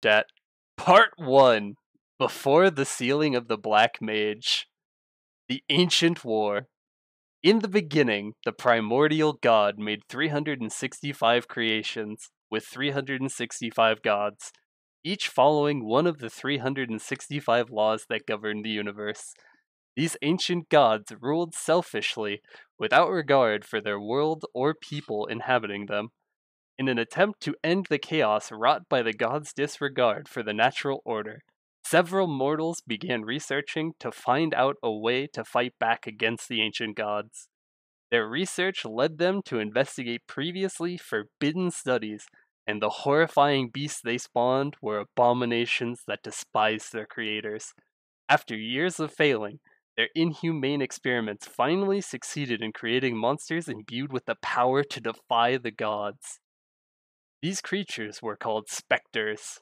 looked at Part 1, Before the Sealing of the Black Mage, the Ancient War. In the beginning, the primordial god made 365 creations, with 365 gods, each following one of the 365 laws that govern the universe. These ancient gods ruled selfishly, without regard for their world or people inhabiting them. In an attempt to end the chaos wrought by the gods' disregard for the natural order, several mortals began researching to find out a way to fight back against the ancient gods. Their research led them to investigate previously forbidden studies, and the horrifying beasts they spawned were abominations that despised their creators. After years of failing, their inhumane experiments finally succeeded in creating monsters imbued with the power to defy the gods. These creatures were called specters,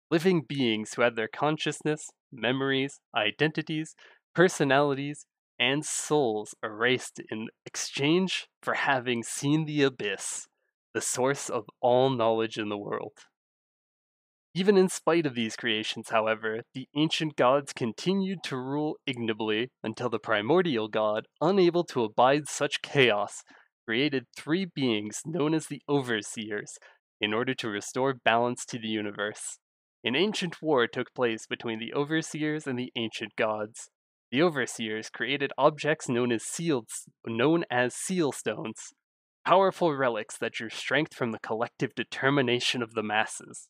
living beings who had their consciousness, memories, identities, personalities, and souls erased in exchange for having seen the abyss, the source of all knowledge in the world. Even in spite of these creations, however, the ancient gods continued to rule ignobly until the primordial god, unable to abide such chaos, created three beings known as the Overseers in order to restore balance to the universe. An ancient war took place between the Overseers and the ancient gods. The Overseers created objects known as seal stones, powerful relics that drew strength from the collective determination of the masses.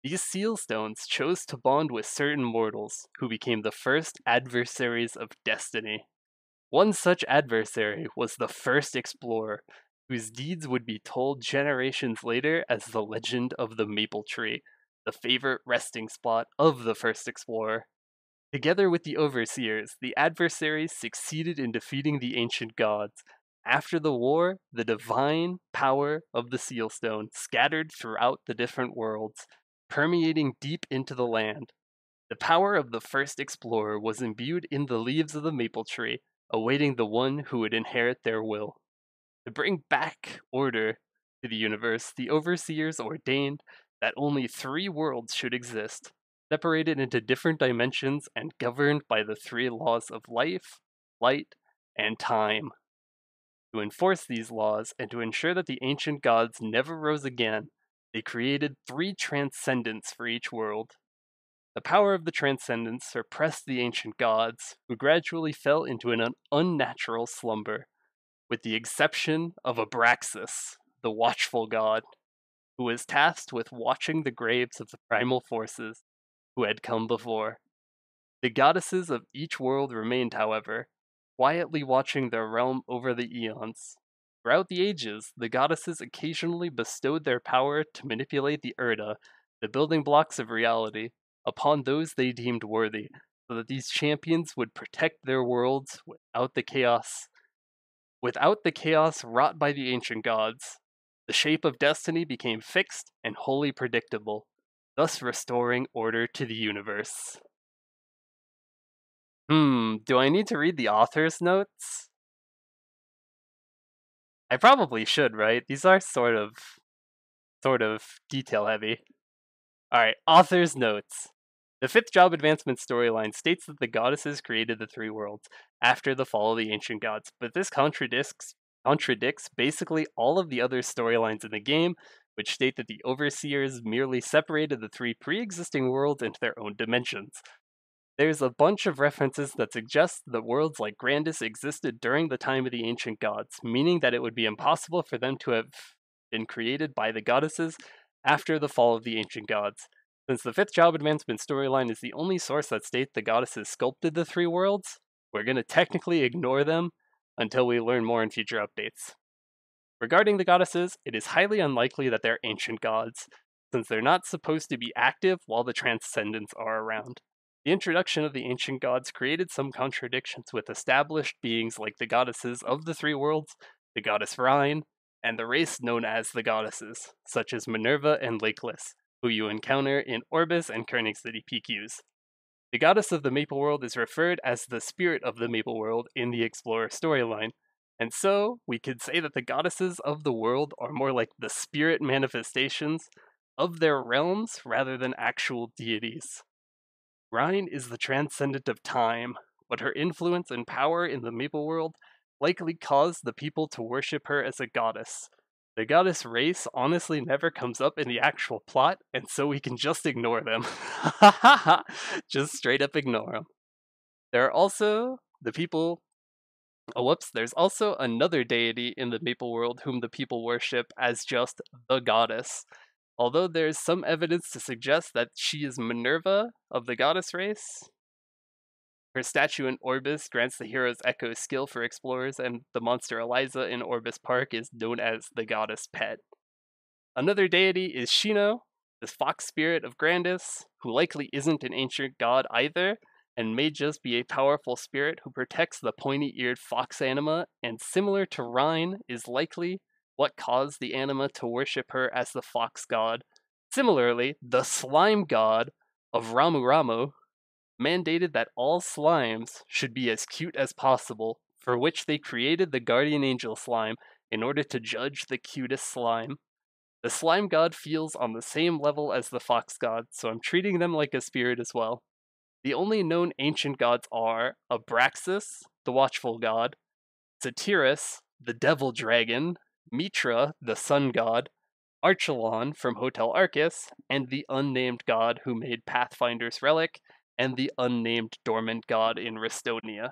These seal stones chose to bond with certain mortals, who became the first adversaries of destiny. One such adversary was the first explorer, whose deeds would be told generations later as the legend of the Maple Tree, the favorite resting spot of the first explorer. Together with the Overseers, the adversaries succeeded in defeating the ancient gods. After the war, the divine power of the seal stone scattered throughout the different worlds, permeating deep into the land. The power of the first explorer was imbued in the leaves of the maple tree, awaiting the one who would inherit their will. To bring back order to the universe, the Overseers ordained that only 3 worlds should exist, separated into different dimensions and governed by the 3 laws of life, light, and time. To enforce these laws and to ensure that the ancient gods never rose again, they created 3 transcendents for each world. The power of the transcendents suppressed the ancient gods, who gradually fell into an unnatural slumber, with the exception of Abraxas, the watchful god, who was tasked with watching the graves of the primal forces who had come before. The goddesses of each world remained, however, quietly watching their realm over the eons. Throughout the ages, the goddesses occasionally bestowed their power to manipulate the Urda, the building blocks of reality, upon those they deemed worthy, so that these champions would protect their worlds without the chaos wrought by the ancient gods. The shape of destiny became fixed and wholly predictable, thus restoring order to the universe. Do I need to read the author's notes? I probably should, right? These are sort of detail heavy. Alright, author's notes. The 5th job advancement storyline states that the goddesses created the 3 worlds after the fall of the ancient gods, but this contradicts basically all of the other storylines in the game, which state that the Overseers merely separated the 3 pre-existing worlds into their own dimensions. There's a bunch of references that suggest that worlds like Grandis existed during the time of the ancient gods, meaning that it would be impossible for them to have been created by the goddesses after the fall of the ancient gods. Since the 5th job advancement storyline is the only source that states the goddesses sculpted the 3 worlds, we're going to technically ignore them until we learn more in future updates. Regarding the goddesses, it is highly unlikely that they're ancient gods, since they're not supposed to be active while the transcendents are around. The introduction of the ancient gods created some contradictions with established beings like the goddesses of the 3 worlds, the goddess Rhine, and the race known as the goddesses, such as Minerva and Lakeless, who you encounter in Orbis and Koenig City PQs. The goddess of the Maple World is referred as the spirit of the Maple World in the Explorer storyline, and so we could say that the goddesses of the world are more like the spirit manifestations of their realms rather than actual deities. Rhine is the transcendent of time, but her influence and power in the Maple world likely caused the people to worship her as a goddess. The goddess race honestly never comes up in the actual plot, and so we can just ignore them. Just straight up ignore them. There are also the people. Oh, whoops, there's also another deity in the Maple world whom the people worship as just the goddess. Although there's some evidence to suggest that she is Minerva of the goddess race. Her statue in Orbis grants the hero's Echo skill for explorers, and the monster Eliza in Orbis Park is known as the goddess Pet. Another deity is Shino, the fox spirit of Grandis, who likely isn't an ancient god either, and may just be a powerful spirit who protects the pointy-eared fox anima, and similar to Rhine, is likely what caused the anima to worship her as the fox god. Similarly, the slime god of Ramu Ramu mandated that all slimes should be as cute as possible, for which they created the guardian angel slime in order to judge the cutest slime. The slime god feels on the same level as the fox god, so I'm treating them like a spirit as well. The only known ancient gods are Abraxas, the watchful god, Satyrus, the devil dragon, Mitra, the sun god, Archelon from Hotel Arcus, and the unnamed god who made Pathfinder's relic, and the unnamed dormant god in Restonia.